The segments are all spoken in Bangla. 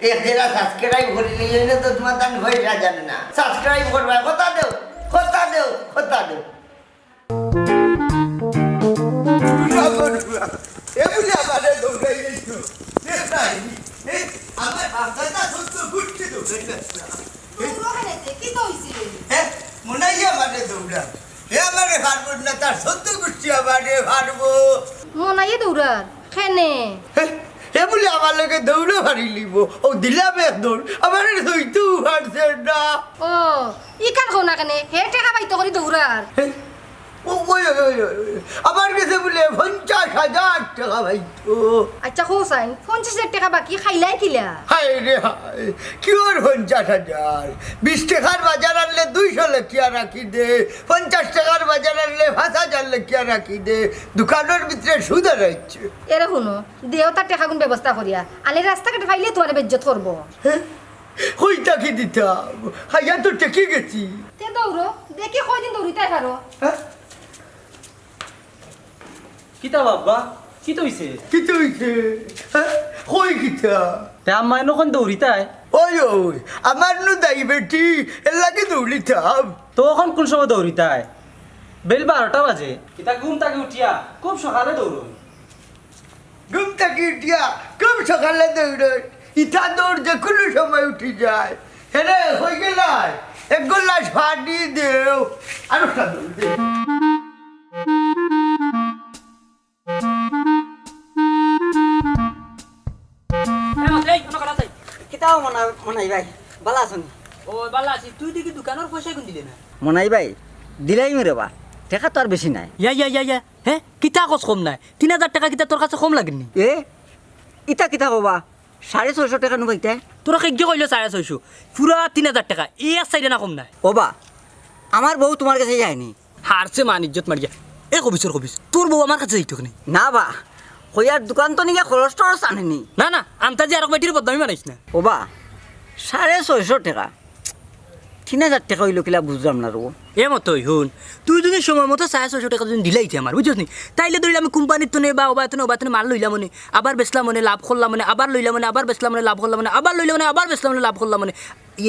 एक जरा सब्सक्राइब कर लिए ना तो तुम्हारा तन भय जा जाने ना सब्सक्राइब करवा होता दो ये बोले हमारे दो गई नहीं तो ये नहीं हमारे बापदादा तो गुड के दो गई ना পুরো হেতে কি কইছিলি है मुनाई हमारे दौड़ा ये हमारे फार्मर ना तार सत्तू गुच्छी हमारे फार्मो মনাইয়ে দৌড়ার খেনে ये बोले हमारे के दौड़ा भरी लीबो और दिला में दौड़ हमारे तो तू हट से ना ও ইকার কোনা কেনে হে টাকা পাইতো করি দৌড়ার আমার কাছে বলে 50,000 টাকা ভাই তো আচ্ছা হোসাইন 50,000 টাকা বাকি খাইলাই কিলা হায় রে হায় কি ওর 50,000 20 টাকার বাজার আনলে 200 লেখিয়া রাখি দে 50 টাকার বাজার আনলে 5,000 লেখিয়া রাখি দে দোকানের ভিতরে সুদ রয়েছে এরে শুনো দেওতার টাকা গুণ ব্যবস্থা করিয়া আলে রাস্তাঘাটে পাইলে তোমার বেজ্জত করবো হইতা কি দিতাম হাইয়া তো টেকে গেছি তে দৌড়ো দেখি কয়দিন দৌড়িতে পারো হ্যাঁ কিতা বাবা কি তইছে কি তুইছে হই কিতা তে আম্মা নখন দৌড়িতাই ওই আমার নু দাই বেটি এর লাগে দৌড়িতাম তো এখন কোন সময় দৌড়িতাই বেল 12টা বাজে কিতা ঘুম থেকে উঠিয়া খুব সকালে দৌড়ই ঘুম থেকে উঠিয়া খুব সকালে দৌড় ইটা দৌড় যে কোনো সময় উঠি যায় হ্যাঁ হয়ে গেল এক গ্লাস পানি দেও আর একটা দৌড় দে কিতাও মনাই ভাই বালা আছেন ও বালা আছি তুই দেখি দোকানের পয়সা কোন দিলে না মনাই ভাই দিলাই মি রবা টাকা তো আর বেশি নাই ইয়া হে কিতা কস কম নাই 3,000 টাকা কিতা তোর কাছে কম লাগেনি এ ইটা কিতা কবা 650 টাকা নুবাইতে তোরা কেগে কইলো 650 পুরা 3,000 টাকা এই সাইডে না কম নাই ওবা আমার বউ তোমার কাছে যায়নি হারছে মান ইজ্জত মারিয়া এ কবিস তোর বউ আমার কাছে যাইতো না না বা কইয়ার দোকান তো নিয়ে খরচ টরচ আনেনি না আমতা যে আর বেটির বদনামি বানাইছ না ওবা 650 টাকা 3,000 টাকা হইল কিলা বুঝলাম না রো এ মতই হুন তুই যদি সময় মতো 650 টাকা যদি দিলাইতে আমার বুঝছিস নি তাইলে ধরিলে আমি কোম্পানির তো নে বা ওবাতনে মাল লইলাম মনে আবার বেচলাম মনে লাভ করলাম মনে আবার লইলাম মনে আবার বেচলাম মনে লাভ করলাম মনে আবার লইলাম মনে আবার বেচলাম মনে লাভ করলাম মনে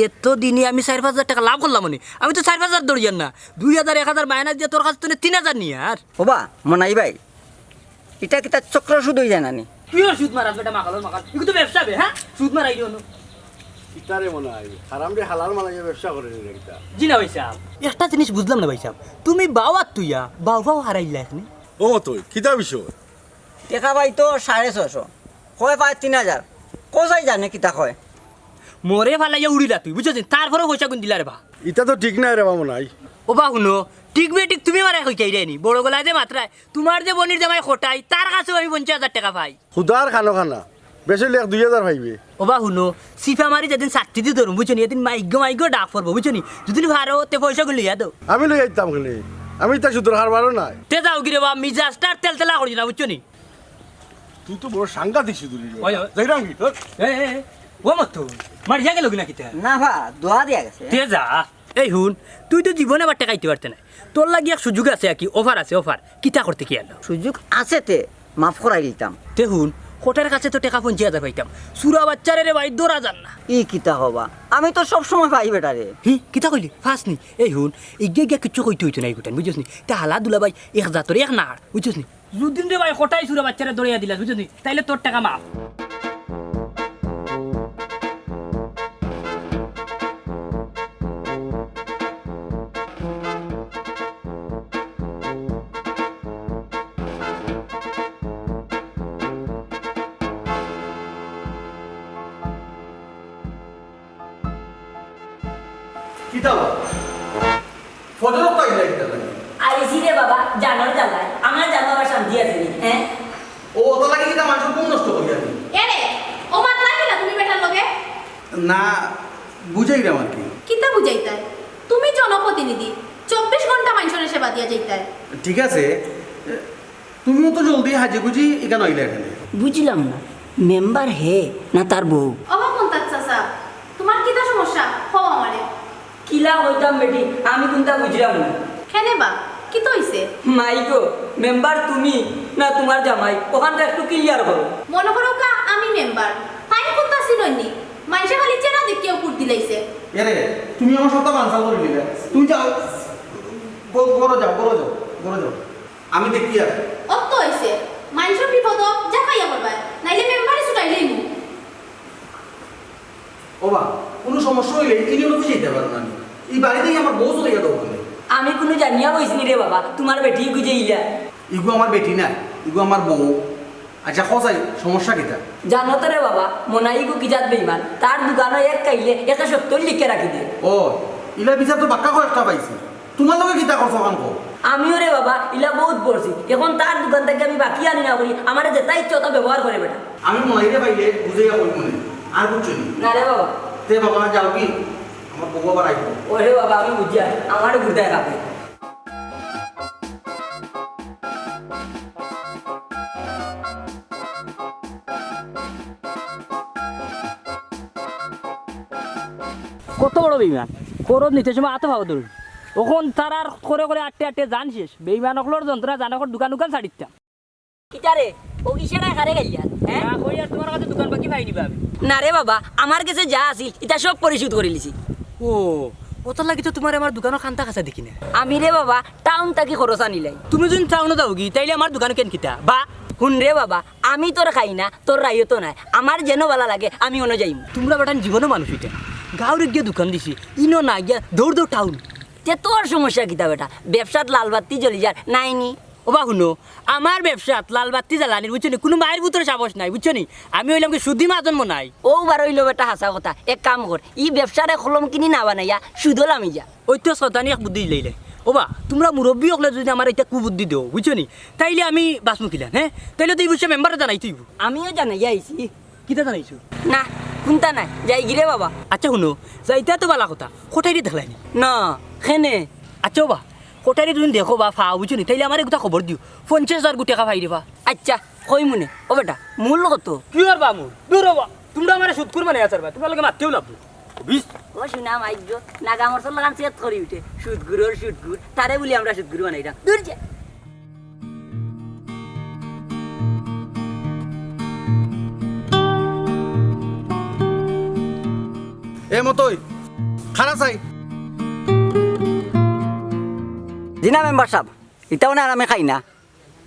এত দিনে আমি 4,500 টাকা লাভ করলাম মনে আমি তো 4,500 দৌড়িয়ান না 2,000 1,000 মাইনাস দিয়ে তোর কাছে তো 3,000 নিয়ে আর ওবা মনাই ভাই এটা কিতা চক্র সুদ হই যায় নানি পিওর সুদ মারাস বেটা মাকাল এগুলো তো ব্যবসা বে হ্যাঁ সুদ মারাই দিও না ইতারে মনে হয় হারাম রে হালাল মালাইয়া ব্যবসা করে রে এটা জি না ভাই সাহেব একটা জিনিস বুঝলাম না ভাই সাহেব তুমি বাওয়াত তুইয়া বাও হারাইলা এখানে ও তুই কিতা বিষয় টাকা পাই তো 650 কয় পায় 3,000 কোথায় জানে কিতা কয় মরে ফালাইয়া উড়িলা তুই বুঝছিস তারপরে পয়সা কোন দিলা রে বা ইটা তো ঠিক নাই রে বাবু নাই ও বা শুনো ঠিক বেটিক তুমি মারা কইতাই রেনি বড় গলা যে মাত্রায় তোমার যে বনির জামাই খটাই তার কাছেও আমি 50,000 টাকা পাই খুদার খানা বেশি লেখ 2,000 পাইবে ও বা শুনো সিফা মারি যেদিন চাকরি দিয়ে ধরুন বুঝছো নি এদিন মাইগ্য ডাক পড়বো বুঝছো নি যদি ভারো তে পয়সা গুলো ইয়া দাও আমি লই আইতাম খালি আমি তা সুদর হারবারও নাই তে যাও গিরে বা মিজাজটার তেলতেলা করি না বুঝছো নি তুই তো বড় সাংঘাতিক সুদুরি ওই যাইরাম কি তোর ও মত মারিয়া গেল কিনা কিতা না ভা দোয়া দিয়া গেছে তে যা এই হুন তুই তো জীবনে আবার টাকাইতে পারতে না তোর লাগি এক সুযোগ আছে কি অফার আছে অফার কিতা করতে কি আলো সুযোগ আছে তে মাফ করাই দিতাম তে হুন কোটার কাছে তো টাকা 50,000 পাইতাম সুরা বাচ্চারে রে ভাই 2,000 না ই কিতা হবা আমি তো সব সময় পাই বেটারে হি কিতা কইলি ফাস নি এই হুন ইগে কিছু কইতে হইতো না গুটান বুঝছস নি তা হালা দুলা ভাই এক জাতর এক নাড় বুঝছস নি যুদিন রে ভাই কোটাই সুরা বাচ্চারে দড়িয়া দিলা বুঝছস নি তাইলে তোর টাকা মাফ কিতা ফটো কই লাগতে আইসি রে বাবা জানার জ্বালায় আমার জানো আবার শান্তি আছে নি হ্যাঁ ও তো লাগে কিতা মানুষ কোন নষ্ট করি আমি এরে ও মাতলা কিলা তুমি বেটার লগে না বুঝাই রে আমার কি কিতা বুঝাইতাই তুমি জনপ্রতিনিধি 24 ঘন্টা মানুষের সেবা দিয়া যাইতাই ঠিক আছে তুমিও তো জলদি হাজি বুঝি এখানে আইলে এখানে বুঝলাম না মেম্বার হে না তার বউ অবা কোন চাচা তোমার কিতা সমস্যা হও আমারে কিলা হইতাম বেটি আমি কোনটা বুঝলাম না কেনে বা কি তো হইছে মাইগো মেম্বার তুমি না তোমার জামাই ওখানটা একটু ক্লিয়ার করো মনে করো কা আমি মেম্বার তাই কোনটা ছিলনি কেউ কুট দিলাইছে এরে তুমি আমার সাথে বানসাল করে দিলে তুমি যাও বড় যাও বড় যাও বড় যাও আমি দেখি আর অত হইছে মানুষের বিপদ যা খাইয়া করবা নাইলে মেম্বারে ছুটাইলেই মু ওবা কোনো সমস্যা হইলে ইনি অফিসে যেতে পারো না এই বাড়িতেই আমার বউ চলে গেল ওখানে আমি কোনো জানিয়া বইছিনি রে বাবা তোমার বেটি গুজে ইলা ইগু আমার বেটি না ইগু আমার বউ আচ্ছা খসাই সমস্যা কিটা জানো তো রে বাবা মনাইগু কি জাত বেইমান তার দোকানে এক কাইলে 170 লিখে রাখি দে ও ইলা বিচার তো বাক্কা কয়েকটা পাইছি তোমার লগে কিতা করছো কাম কো আমিও রে বাবা ইলা বহুত পড়ছি এখন তার দোকান থেকে আমি বাকি আনি না করি আমার যেটা ইচ্ছা তা ব্যবহার করে বেটা আমি মনাইরে পাইলে বুঝাইয়া কই মনে আর বুঝছো নি না রে বাবা তে বাবা যাও কি আমার বউ আবার আইব ওরে বাবা আমি বুঝিয়া আমার ঘুরতে কাপে কত বড় বেইমান করত নিতে সময় আতে ভাব ধরুন ওখন তার আর করে করে আটটে আটটে জান শেষ বেইমান অকলোর যন্ত্রণা জানাকর দোকান দোকান ছাড়িতাম কিটারে ও কিসেরা কারে গাইয়া হ্যাঁ কই আর তোমার কাছে দোকান বাকি পাই নিবা আমি না রে বাবা আমার কাছে যা আছিল এটা সব পরিশোধ করে লিছি ও ওটার লাগি তো তোমার আমার দোকানের খান্তা কাছা দেখি না আমি রে বাবা টাউন থেকে খরচ আনিলাই তুমি যদি টাউনে যাও কি তাইলে আমার দোকান কেন কিতা বা শুন রে বাবা আমি তোর খাই না তোর রাইও তো নাই আমার যেন ভালো লাগে আমি অন্য যাইম তোমরা বেটান জীবনে মানুষ এটা গাঁৱৰ গিয়ে দোকান দিছি ইনো না গিয়া দৌড় দৌড় টাউন যে তোর সমস্যা কিতা বেটা ব্যবসাত লাল বাতি জ্বলি যার নাইনি ওবা শুনো আমার ব্যবসাত লাল বাতি জ্বালানির বুঝছো নি কোনো মায়ের ভিতরে সাহস নাই বুঝছো নি আমি হইলাম কি সুদি মাজন মনাই ও বার হইলো বেটা হাসা কথা এক কাম কর ই ব্যবসারে খলম কিনি না বানাইয়া সুদল আমি যা ওই তো শতানি এক বুদ্ধি লইলে ওবা তোমরা মুরব্বী হলে যদি আমার এটা কুবুদ্ধি দেও বুঝছো নি তাইলে আমি বাসমুখিলাম হ্যাঁ তাইলে তো এই বিষয়ে মেম্বারে জানাই তুই আমিও জানাই আইছি কিতা জানাইছো না কোনটা নাই যাই গিরে বাবা আচ্ছা শুনো যাইতা তো বালা কথা কোঠারি দেখলাইনি না খেনে আচ্ছা বা কোঠারি তুমি দেখো বা ফা বুঝছো নি তাইলে আমার একটা খবর দিও 50,000 টাকা পাই দিবা আচ্ছা কই মনে ও বেটা মূল কত কি আর বা মোর দূর হবা তোমরা আমার সুদ করবা না আচার বা তোমরা লাগে মারতেও লাভ বিশ ও শুনা মাইক নাগা মরসল লাগান চেত করি উঠে সুদগুরোর সুদগুর তারে বলি আমরা সুদগুরু বানাইরা দূর যা এ মতই খানা চাই জিনা মেম্বার সাহেব এটাও না আর আমি খাই না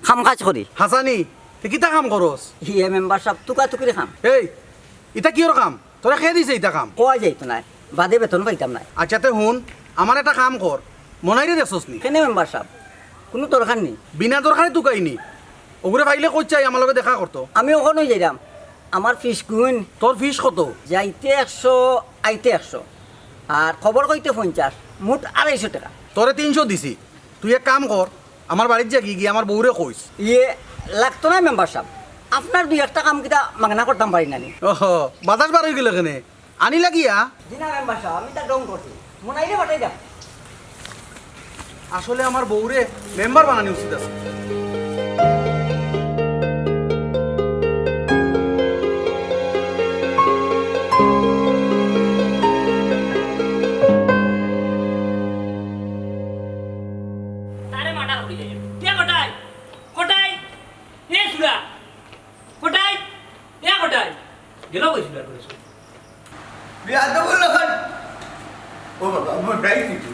খাম কাজ করি হাসানি তে কিতা কাম করস হিয়ে মেম্বার সাহেব টুকা টুকরি খাম এই ইটা কিয়র কাম তোরা খেয়ে দিছে ইটা কাম কোয়া যাইতো না বাদে বেতন পাইতাম না আচ্ছা তে হুন আমার একটা কাম কর মনাইরে দেখছস নি কেনে মেম্বার সাহেব কোনো দরকার নেই বিনা দরকারে তুকাইনি ওগুলো পাইলে কই চাই আমার লগে দেখা করতো আমি ওখানেই যাইলাম আমার ফিস গুণ তোর ফিস কত যাইতে 100 আইতে 100 আর খবর কইতে 50 মোট 250 টাকা তোরে 300 দিছি তুই এক কাম কর আমার বাড়ির যা গিয়ে আমার বউরে কইস ইয়ে লাগতো না মেম্বার সাহেব আপনার দুই একটা কাম কিটা মাগনা করতাম পারি না নি ওহ বাতাস বার হয়ে গেল কেনে আনি লাগিয়া জিনা মেম্বার সাহেব আমি তা ডং করছি মনাইলে পাঠাই দাও আসলে আমার বউরে মেম্বার বানানি উচিত আছে তারে মাটা উড়ি যায় কে কোটাই কোটাই এ সুরা কোটাই এ কোটাই গেল কই সুরা করেছো বিয়া তো বললো ও বাবা আমার ডাই দিচ্ছি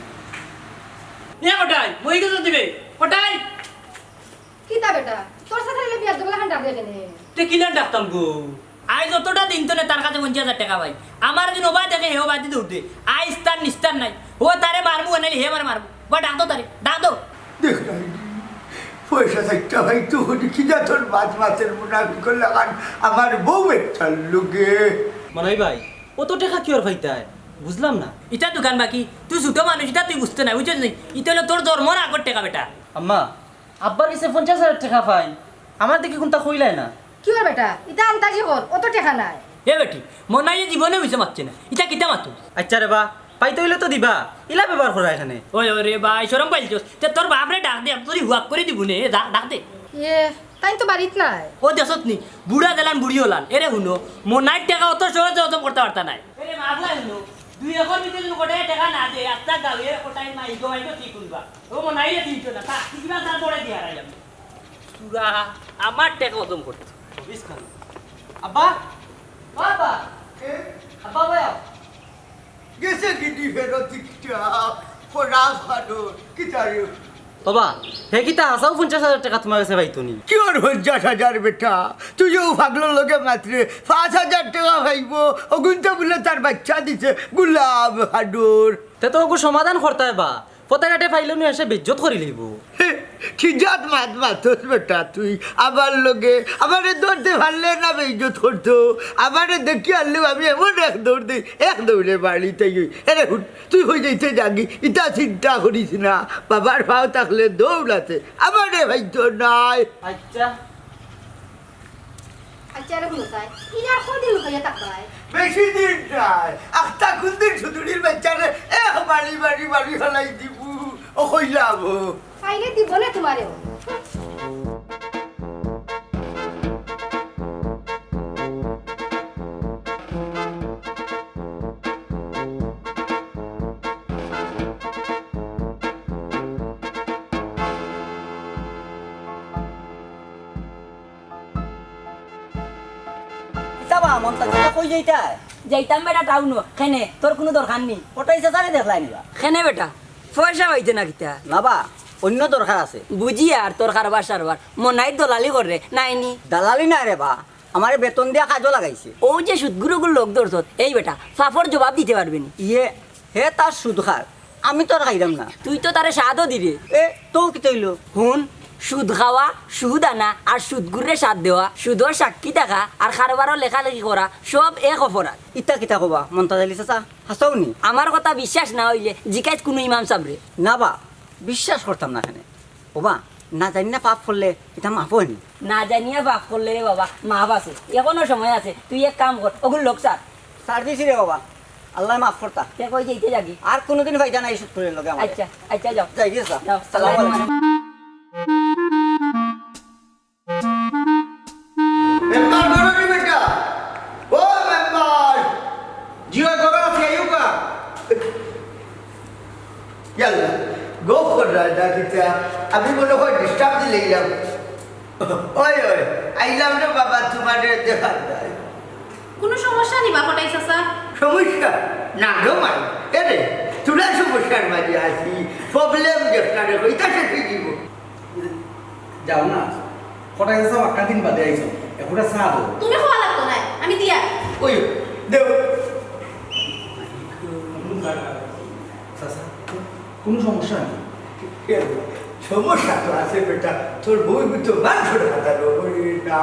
এ কোটাই মই গেছো দিবে কোটাই কিতা বেটা তোর সাথে হলে বিয়ার দোলা খান ডাকে কেনে তে কিনা ডাকতাম গো আই যতটা দিন তো তার কাছে 50,000 টাকা পাই আমার দিন ওবা দেখে হেও বাদি দৌড়তে আই স্টার নিস্তার নাই ও তারে মারমু আনাইলে হে মারমু বা ডাক দো তারে ডাক দো দেখ পয়সা থাকতে ভাই তো কি যা তোর মাছের মুনাফি করলে আমার বউ একটা লোকে মনাই ভাই অত টাকা কি আর ভাইতায় বুঝলাম না ইটা দোকান বাকি তুই ছোট মানুষ এটা তুই বুঝতে না বুঝছিস নি ইটা হলো তোর ধর্মর আগর টাকা বেটা আম্মা আব্বার কাছে 50,000 টাকা পাই আমার দেখি কোনটা কইলাই না কি হল বেটা ইটা আন্তাজি কর অত টাকা নাই এ বেটি মনাই জীবনে হইছে মারছে না ইটা কিতা মাতো আচ্ছা রে বা পাইতে হইলে তো দিবা ইলা ব্যবহার করা এখানে ওই ওরে ভাই শরম পাইলছস তে তোর বাপরে ডাক দে তুই হুয়াক করে দিব নে ডাক দে ইয়ে তাই তো বাড়িত নাই ও দেশত নি বুড়া দেলান বুড়ি হলান এরে হুনো মনাই টাকা অত সহজে অত করতে পারতা নাই এরে মাগলা হুনো দুই এখন ভিতরে যদি কোটায় টাকা না দে আত্মা গাওয়ে কোটায় মাইগো ঠিক করবা ও মনাই রে দিছ না তা কিবা তার পরে দিয়া রাই আমি সুরা আমার টাকা অদম করতে 24 খান আব্বা বাবা আব্বা ভাই গেছে কিনি ফেরতিটা কোনা ফানো কি তারে তবা হে কিতা আসাও 50,000 টাকা তোমার কাছে পাইতনি কি ওর 50,000 বেটা তুইও ভাগলোর লগে মাত্রে 5,000 টাকা ভাইব অগুনটা বলে তার বাচ্চা দিছে গুলাব হাডুর তে তো ওগো সমাধান করতে বা পতাকাটে ফাইলে নি এসে বেজ্জত করি লইব ঠিজাত মাত মাতস বেটা তুই আবার লগে আমারে দৌড়তে পারলে না বেইজত করতো আমারে দেখি আনলেও আমি এমন এক দৌড়ে বাড়ি থেকে এরে হুট তুই হয়ে যাইতে জাগি ইটা চিন্তা করিস না বাবার ভাও থাকলে দৌড়াতে আমারে ভাইতো নাই আচ্ছা আচ্ছা রে বুঝাই ইনার কদিন লুকাইয়া থাকবাই বেশি দিন নাই আখতা কুন্দির সুদুরির বাচ্চারে এক বাড়ি বাড়ি বাড়ি ফেলাই দিব ও কইলাম ফাইলে দিব না তোমারেও যাবা মনটা কই যাইতা যাইতাম বেটা টাউন খেনে তোর কোনো দরকার নেই ওটাইছে সারে দেখলাই নিবা খেনে বেটা পয়সা পাইতে না কিতা না বা অন্য দরকার আছে বুঝি আর তোর কারবার সারবার মনাই দলালি করে নাইনি দালালি না রে বা আমারে বেতন দিয়া কাজও লাগাইছে ও যে সুদগুরুগুলো লোক ধরছত এই বেটা ফাফর জবাব দিতে পারবি নি ইয়ে হে তার সুদ খার আমি তোর খাইলাম না তুই তো তারে স্বাদও দিবি এ তো কি তৈল হুন সুদ খাওয়া সুদ আনা আর সুদগুরে সাথ দেওয়া সুদর সাক্ষী থাকা আর কারবারও লেখালেখি করা সব এক অপরাধ ইতা কিতা কবা মনটা জালি চাচা হাসাওনি আমার কথা বিশ্বাস না হইলে জিকাইত কোনো ইমাম সাবরে না বা বিশ্বাস করতাম না এখানে ওবা না জানি না পাপ করলে এটা মাফ হয়নি না জানিয়া বাপ করলে রে বাবা মাপ আছে এখনো সময় আছে তুই এক কাম কর ওগুলো লোক সার সার দিছি রে বাবা আল্লাহ মাফ করতা তে কই যাইতে যাবি আর কোনোদিন ভাইটা নাই সুদ করে লগে আমার আচ্ছা আচ্ছা যাও যাই গেছা যাও সালাম সালাম আলাইকুম মেম্বার করো বেটা ও মেম্বার জিও করো আছে আইউকা ইয়াল্লা গো কর রাজা কিতা আমি মনে হয় ডিস্টার্ব দিলে গেলাম ওই ওই আইলাম রে বাবা তোমাদের দেখা যায় কোনো সমস্যা নি বা ফটাই চাচা সমস্যা না গো মাই এরে তোরা সমস্যার মাঝে আছি প্রবলেম যেটা রে ওইটা শেষে দিব যাও না কটা গেছে আক্কা দিন বাদে আইছো একটা চা দাও তুমি খাওয়া লাগতো না আমি দিয়া ওই দেও চাচা কোনো সমস্যা নেই সমস্যা তো আছে বেটা তোর বই তো মাংসর হাতালো না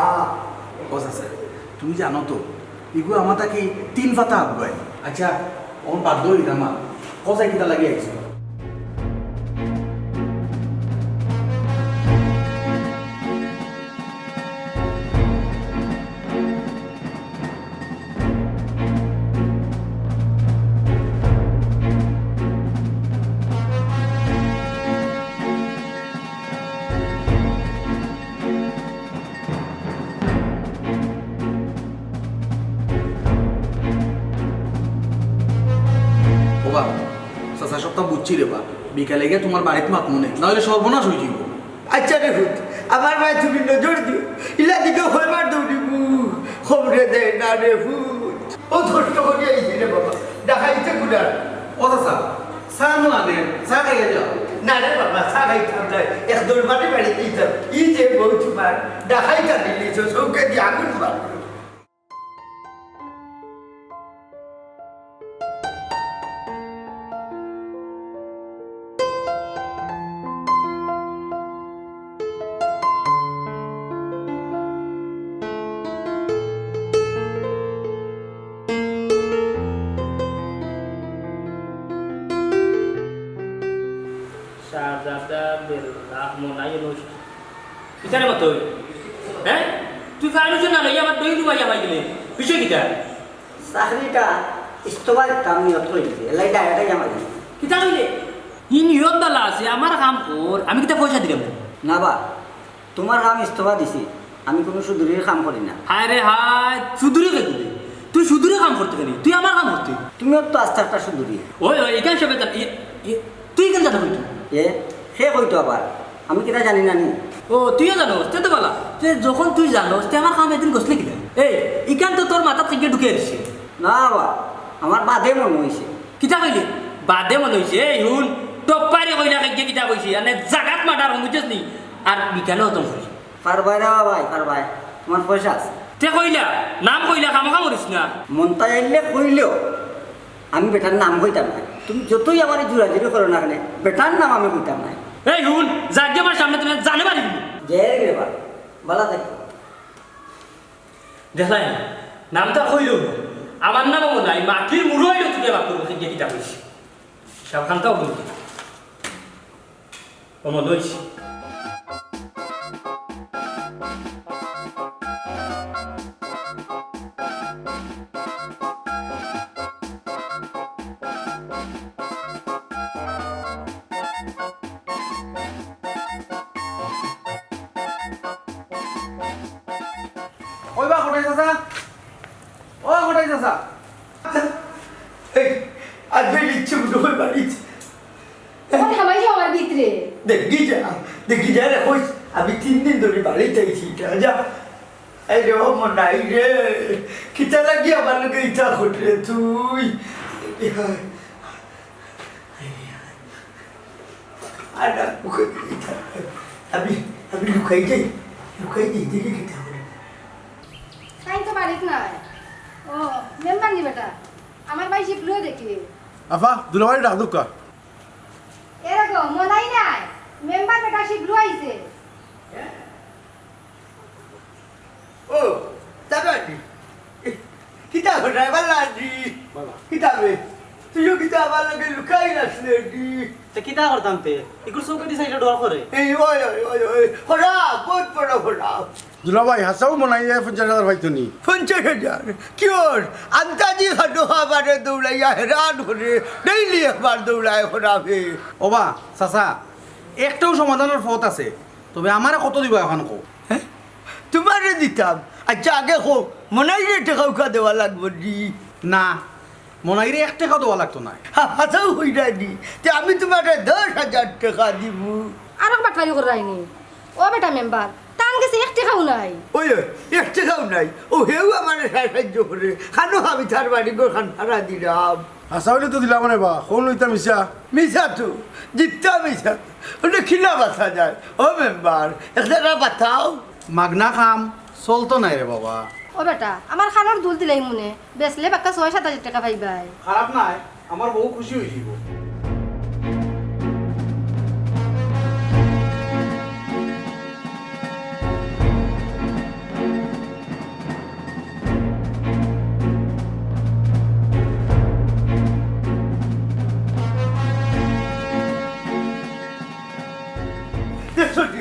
ও চাচা তুমি জানো তো এগুলো আমার তাকে 3 পাতা আগুয়ায় আচ্ছা ওর বাধ্য হইল আমার কোথায় কিতা লাগে আইছো ওবা চাচা সবটা বুঝছি রে বা বিকালে গিয়ে তোমার বাড়িতে মাত মনে নাহলে সর্বনাশ হয়ে যাইব আচ্ছা রে ভূত আমার ভাই তুমি নজর দিও ইলা দিকে হইবার দৌড়িব খবরে দেয় না রে ভূত ও ধষ্ট করে আইছি রে বাবা দেখাইতে গুডার ও চাচা চা নো আনে চা খাইয়া যাও না রে বাবা সাগাইতাম না এক দৌড়বারে বাড়ি দিতাম ই যে বউ তোমার দেখাইতা দিলিছ চৌকে দিয়ে আগুন মারল শাহজাদা বেল্লাহ মোনাই নষ্ট বিচারে মতো হ্যাঁ তুই ফাইলুছ না লইয়া আমার দই দুবাই আমাই দিলে বিষয় কিটা চাকরিটা ইস্তবার কাম নিয়ত হয়েছে এলাই ডাইরেক্ট জামা দিছে কিটা কইলে ই নিয়ত বালা আছে আমার কাম কর আমি কিটা পয়সা দিলাম না বা তোমার কাম ইস্তফা দিছি আমি কোনো সুদূরের কাম করি না হায় রে হায় সুদূরে কে দিলে তুই সুদূরে কাম করতে গেলি তুই আমার কাম করতে তুমিও তো আস্তে একটা সুদূরি ওই ওই এখানে সবে তুই কেন জানা কইতো এ সে কইতো আবার আমি কিটা জানি না নি ও তুইও জানো তে তো বালা তে যখন তুই জানো তে আমার কাম একদিন গছলে কিনা এই ইকান তো তোর মাথা থেকে ঢুকে আসছে না বা আমার বাদে মনে হয়েছে কিতা কইলে বাদে মনে হইছে এই হুন টপ্পারে কইলা কাইকে কিতা কইছি মানে জাগাত মাটার বুঝছস নি আর বিকালে হতম করি পারবাই রে ভাই পারবাই তোমার পয়সা আছে তে কইলা নাম কইলা খামখা মরিস না মনটা এলে কইলেও আমি বেটার নাম কইতাম না তুমি যতই আমার জোরাজুরি করো না কেন বেটার নাম আমি কইতাম না এই হুন জাগে আমার সামনে তুমি জানে পারি জয় রে বা বলা দেখ দেখাই নামটা কইলো আমার নামও নাই মাটির মুড়ো হইলো তুই বাপ করবো কাইকে কিতা কইছি সবখানটাও বলছি ও মনে হইছে ওই বা কোটাই চাচা ও কোটাই চাচা এই আজকে ইচ্ছে উঠে হয়ে বাড়িছে ওখানে হামাই যাও আমার ভিতরে দেখি যা রে কইস আমি 3 দিন ধরে বাড়িতে আইছি যা এই রে ও মনাই রে কিতা লাগি আমার লগে ইচ্ছা করছে তুই আর মুখে আমি লুকাই যাই দেখি কিতা করে তাই তো বাড়িত নাই ও মেম্বার নি বেটা আমার ভাই শিখলো দেখি আফা দুলাবাড়ি ডাক দুকা এরকম মনাই নাই মেম্বার বেটা শিখলো আইছে ও তাবানি কিতা করে বালাজি কিতা বে তুইও কিতা আমার লগে লুকাই রাখলে দি তে কিতা করতাম তে ইকুর চৌকে দি সাইডে ডর করে এই ওই হরা বহুত বড় হরা দুলাভাই হাসাও মনে হয় 50,000 হয়তো নি 50,000 কিওর আন্তাজি হাডো হাবারে দৌড়াইয়া হেরান করে ডেইলি একবার দৌড়ায় হরাবে ওবা চাচা একটাও সমাধানের পথ আছে তবে আমারে কত দিব এখন কো তোমারে দিতাম আচ্ছা আগে কো মনাই রে টাকা উকা দেওয়া লাগবে দি না মনাইরে 1 টাকা দেওয়া লাগতো না হাসাও হইরা দি তে আমি তোমারে 10,000 টাকা দিব আর বাটলারি করাইনি ও বেটা মেম্বার তান গেছে 1 টাকাও নাই ওই 1 টাকাও নাই ও হেউ আমার সাহায্য করে খানো আমি তার বাড়ি গো খান ভাড়া দিলাম হাসাওলে তো দিলা মানে বা কোন লইতা মিশা মিশা তো জিততা মিশা ওটা খিলা বাঁচা যায় ও মেম্বার একটা বাতাও মাগনা খাম চলতো নাই রে বাবা ও বেটা আমার খানোর দুল দিলাই মনে বেচলে বাক্কা 6-7 টাকা পাইবাই খারাপ নাই আমার বহু খুশি হইছিব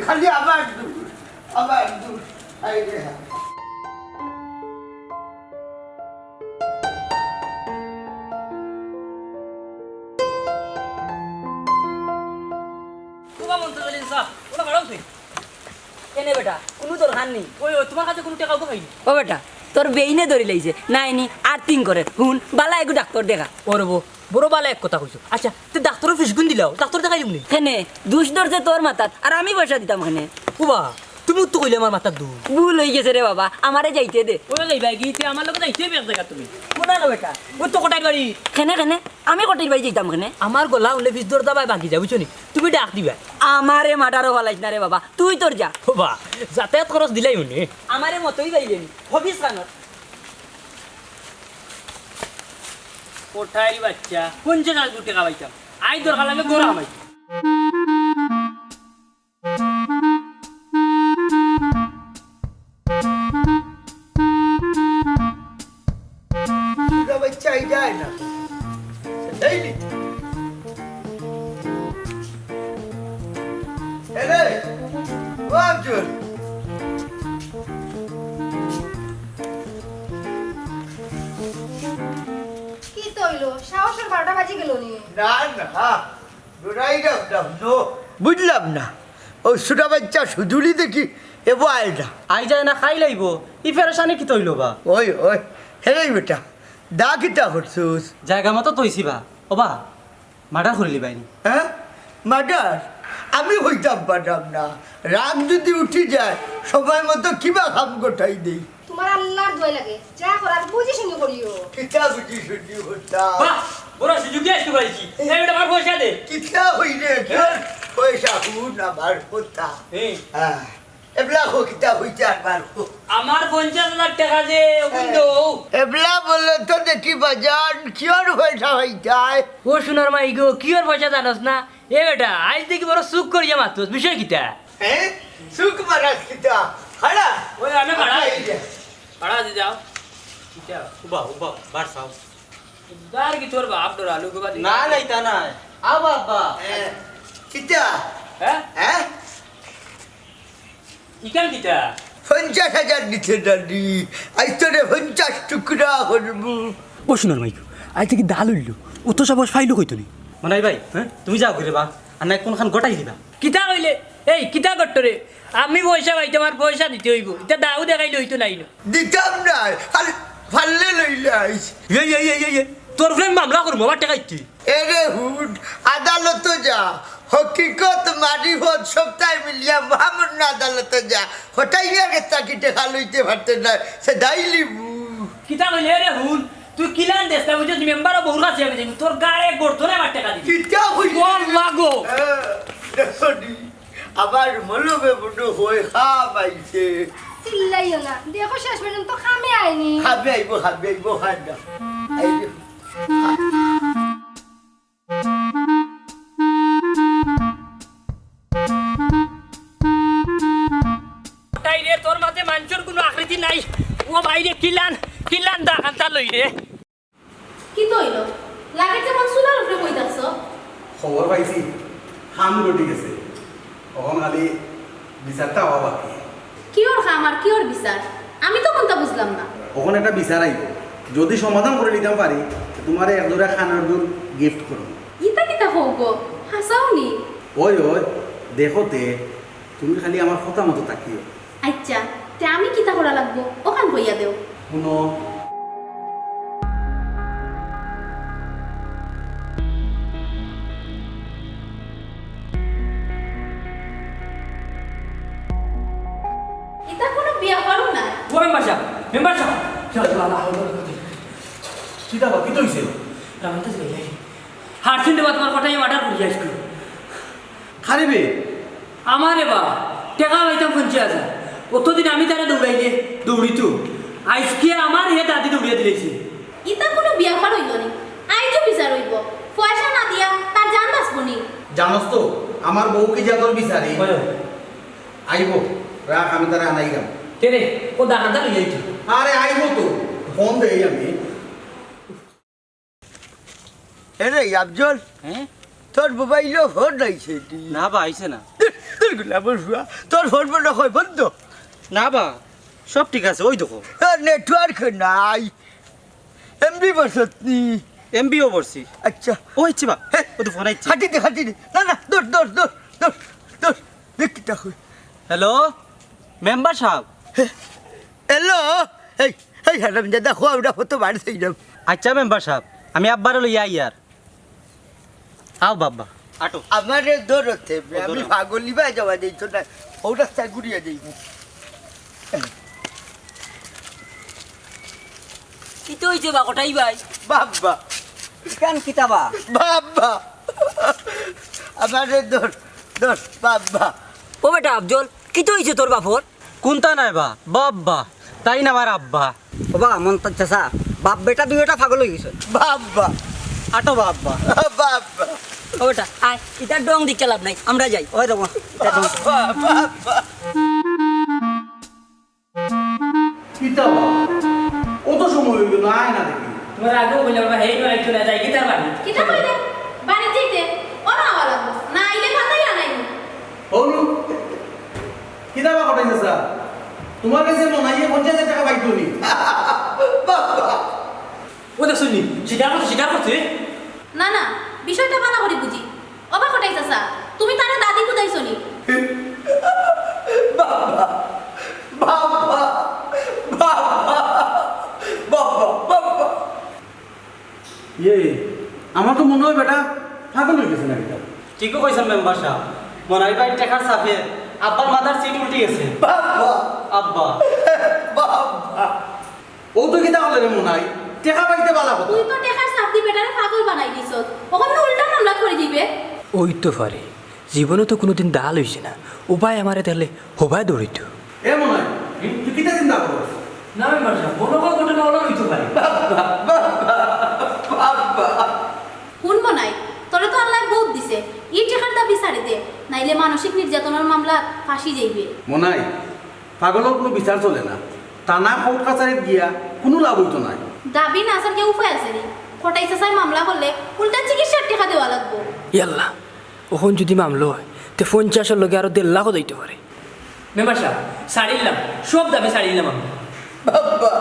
খালি আবার দূর আই রে তোমার মন তো গেলেন স্যার ওটা ভাড়াও তুই এনে বেটা কোনো দরকার নেই ওই তোমার কাছে কোনো টাকাও পাইনি ও বেটা তোর বেইনে ধরি লাইছে নাইনি আর তিন করে হুন বালা এগু ডাক্তার দেখা ওরে বড় বালা এক কথা কইছো আচ্ছা তুই ডাক্তারের ফিস গুন দিলাও ডাক্তার দেখাই দিমনি হেনে দুষ ধরছে তোর মাথাত আর আমি পয়সা দিতাম হেনে কুবা তুমি তো কইলে আমার মাথার দু ভুল হয়ে গেছে রে বাবা আমারে যাইতে দে ওই যাইবা গিয়ে আমার লগে যাইতে বেশ জায়গা তুমি কোনা না বেটা ওই তো কোটাই বাড়ি খেনে খেনে আমি কটির বাড়ি যাইতাম খেনে আমার গলা উনলে ফিস দর দাবাই বাকি যা বুঝছো নি তুমি ডাক দিবা আমারে মাটারও ভালাইছ না রে বাবা তুই তোর যা বাবা যাতায়াত খরচ দিলাই উনি আমারে মতই বাইলেনি হবিস কানত কোঠাই বাচ্চা 50,000 টাকা পাইতাম আই দরকার লাগে গোড়া আমাই সুদা বাচ্চা আই যায় না ডেইলি এরে ও আব্দুল কি তইলো সাহসের 12টা বাজে গেল নি না না ডরাই রাখলাম নো বুঝলাম না ও সুদা বাচ্চা সুজুলি দেখি এবো আয় না আই যায় না খাই লাইব ই ফেরেশানি কি তৈল বা ওই হেরে বেটা দা কিতা করছুস জায়গা মতো তৈছি বা ওবা মার্ডার করিলি বাইনি হ্যাঁ মার্ডার আমি হইতাম পারতাম না রাগ যদি উঠি যায় সময় মতো কিবা কাম গোটাই দেই তোমার আল্লাহর দয় লাগে যা করার বুঝি শুনি করিও কিতা বুঝি শুনি হতাম বাহ বড় সুযোগ দিয়ে আসতে পারছি এই বেটা আমার পয়সা দে কিতা হইলে কিয় পয়সা হুন আমার কথা এই হ্যাঁ এবলা হো কিতা হইছে আমার আমার 50,000 টাকা যে কিন্তু এবলা বললে তো দেখি বাজান কিয়র পয়সা হইতায় ও সোনার মাই গো কি ওর পয়সা জানোস না এ বেটা আজ দেখি বড় সুখ করিয়া মারতোস বিষয় কিটা হ্যাঁ সুখ মারাস কিতা হাড়া ওই আমি ভাড়া দিয়ে যাও উবা উবা বার সাও দার কি তোর বাপ ডর আলু গোবা না না ইতা না আবা আব্বা কিতা হ্যাঁ হ্যাঁ ইকান কিটা 50,000 দিতে দাদি আজ তোরে 50 টুকরা করবো ও সোনার মাই গো আজ দেখি দাল হইল ও তো সব ফাইলো কইতো নি মনাই ভাই হ্যাঁ তুমি যাও ঘুরে বা আর না কোনখান গটাই দিবা কিতা কইলে এই কিতা করতো রে আমি পয়সা পাইতে আমার পয়সা দিতে হইব এটা দাও দেখাইলে হইতো নাই না দিতাম না ফাললে লইলে আইস তোর ফ্রেম মামলা করবো আমার টাকাইতি এরে হুড আদালত যা হকিকত মারিফত সপ্তাহে মিলিয়া মহামন আদালতে যা হঠাই আগে তাকে টেকা লইতে পারতে না সে দাইলিবু কিতা কইলে রে হুন তুই কিলান দেস না বুঝছিস মেম্বারও বহু কাছে আমি যাবি তোর গায়ে গড়তো না আমার টাকা দিবি কিতা হইল লাগো আবার মলবে বড় হয়ে খাবাইছে চিল্লাইও না দেখো শেষ পর্যন্ত কামে আইনি খাবে আইব খান্ডা আইব তাই রে তোর মাঝে মানুষের কোনো আকৃতি নাই ও বাইরে কিলান দা কান্তা লই রে কি তৈল লাগে যেমন চুলার উপরে কই যাচ্ছ খবর পাইছি খাম রটি গেছে তখন খালি বিচারটা হওয়া বাকি কিওর খাম আর কিওর বিচার আমি তো কোনটা বুঝলাম না ওখানে একটা বিচার আইব যদি সমাধান করে নিতে পারি তোমার একজোড়া খানার দুল গিফট করো ইতা কিতা হোক হাসাও নি ওই দেখোতে তুমি খালি আমার কথা মতো তাকিও আচ্ছা তে আমি কিতা করা লাগবো ওখান বইয়া দেও শুনো ইতা কোনো বিয়া করো না ও মেম্বার সাহেব চল বাবা কিতা বা কি হইছে রামন্ত যাইলে হারছিন দেবা তোমার কথাই অর্ডার করি আজকে খারিবে আমারে বা টাকা পাইতাম 50,000 অতদিন আমি তারা দৌড়াইলে দৌড়িতো আজকে আমার হে দাদি দৌড়িয়ে দিয়েছে ইতা কোনো বিয়া কর হইল নি আইজো বিচার হইব পয়সা না দিয়া তার জান বাঁচবো নি জানোস তো আমার বউকে যা তোর বিচারি আইব রাখ আমি তারা আনাই গাম কে রে ও দানাটা লই আইতো আরে আইব তো ফোন দেই আমি এরে আফজল হ্যাঁ তোর মোবাইলও ফোন নাইছে না বা আইছে না তোর ফোন বন্ধ হয় বন্ধ না বা সব ঠিক আছে ওই দেখো নেটওয়ার্ক নাই এমবি বসতনি এমবিও পড়ছি আচ্ছা ও ইচ্ছে বা ও তো ফোন আইছে হাঁটি দে না না দোর দেখি দেখো হ্যালো মেম্বার সাহেব হ্যালো এই হারাম দাদা খো আমরা ফটো বাড়ি થઈ যাব আচ্ছা মেম্বার সাহেব আমি আব্বার লইয়া আইয়ার আও বাবা আটো আমারে দৌড়তে আমি পাগলি বা যাওয়া যাইত না ওটা চাগুড়িয়া যাইব কি তো হইছে বা কোটাই ভাই বাবা কেন কিতাবা বাবা আমারে দৌড় বাবা ও বেটা আফজল কি তো হইছে তোর বাপর কোনটা নাই বা বাবা তাই না আমার আব্বা বাবা মন চাচা বাপ বেটা দুইটা পাগল হয়ে গেছে বাবা আটো বাবা বাবা ও বেটা আয় ইতার ডং দিকে লাভ নাই আমরা যাই ওই দেখো বাবা কিতা বা কত সময় হইল না আয় না দেখি তোমার আগেও বললাম হেই নয় চলে যাই কি তার বাড়ি কিতা কইলে বাড়ি যাইতে ওরা আওয়া লাগবো না আইলে ভাতাই আনাইনি হলু কিতা বা কটাইছে স্যার তোমার কাছে মনে হয় 50,000 টাকা পাইতো নি ও দেখ শুনি স্বীকার করছে না না বিষয়টা ভালো করে বুঝি অবাক হটাই চাচা তুমি তারে দাদি বুঝাইছো নি আমার তো মনে হয় বেটা পাগল হয়ে গেছে না এটা ঠিকই কইছেন মেম্বার সাহেব মনাই ভাই টাকার সাফে আব্বার মাথার সিট উল্টে গেছে আব্বা ও তো কিতা হলে রে মনে হয় টাকা পাইতে পালা কত তুই তো টেকার সাপ দি বেটারে পাগল বানাই দিছ ওখানে উল্টা মামলা করে দিবে ওই তো পারে জীবনে তো কোনোদিন দাল হয়েছে না উপায় আমারে তাহলে হবায় দৌড়িত এ মনে হয় তুই কিতা চিন্তা করস না মেম্বার সাহেব মনে হয় ঘটনা হলো হইতে পারে শুনবো নাই তোরে তো আল্লাহ বহুত দিছে ই টেকার দাবি ছাড়ি দে নাইলে মানসিক নির্যাতনের মামলা ফাঁসি যাইবে মনে হয় পাগলের কোনো বিচার চলে না টানা কোর্ট কাছারিত গিয়া কোনো লাভ হইতো নাই দাবি না আসার কেউ উপায় আছে নি ফটাই চাচাই মামলা করলে উল্টা চিকিৎসার টাকা দেওয়া লাগবো ইয়াল্লা ওখন যদি মামলো হয় তে 50-এর লগে আরো 1.5 লাখও দিতে পারে মেম্বার সাহেব ছাড়িলাম সব দাবি ছাড়িলাম আমি বাবা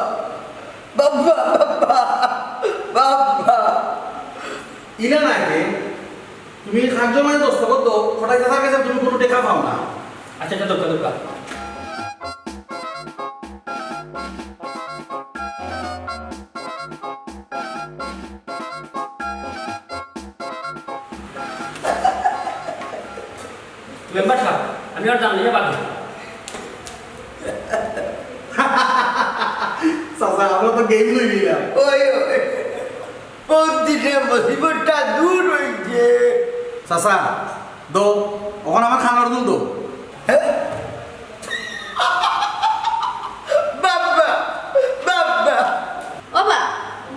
বাবা বাবা বাবা ইনা নাকি তুমি খাদ্য মানে দস্তখত দাও ফটাই চাচার কাছে তুমি কোনো টেকা পাও না আচ্ছা আচ্ছা দরকার দরকার মেম্বার সাহেব আমি আর জানলে বাকি চাচা আমরা তো গেম লই নিলাম ওই ওই কোন দিনে মুসিবতটা দূর হয়েছে চাচা দো ওখানে আমার খানার দুল দো বাবা বাবা বাবা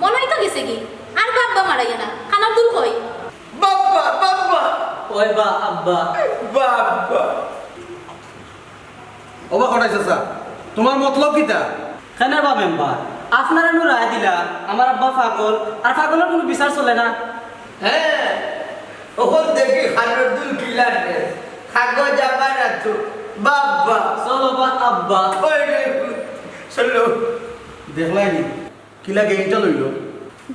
মনে হয় তো গেছে কি আর বাবা মারাইয়া না খানার দুল কই বাবা বাবা ওই বা আব্বা বাবা ওবা কটাই চাচা তোমার মতলব কিতা কেন বা মেম্বার আপনারা নু রায় দিলা আমার আব্বা পাগল আর পাগলের কোনো বিচার চলে না হ্যাঁ ওখান থেকে খানোর দুল কিলার কাগজ আমার তো বাবা চলো বা আব্বা ওই রে চলো দেখলাই নি কিলা গেমটা লইল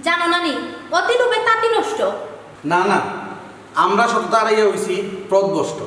জানো না নি অতি লোভে তাঁতি নষ্ট না না আমরা সততা হারাইয়া হইছি প্রদবষ্ট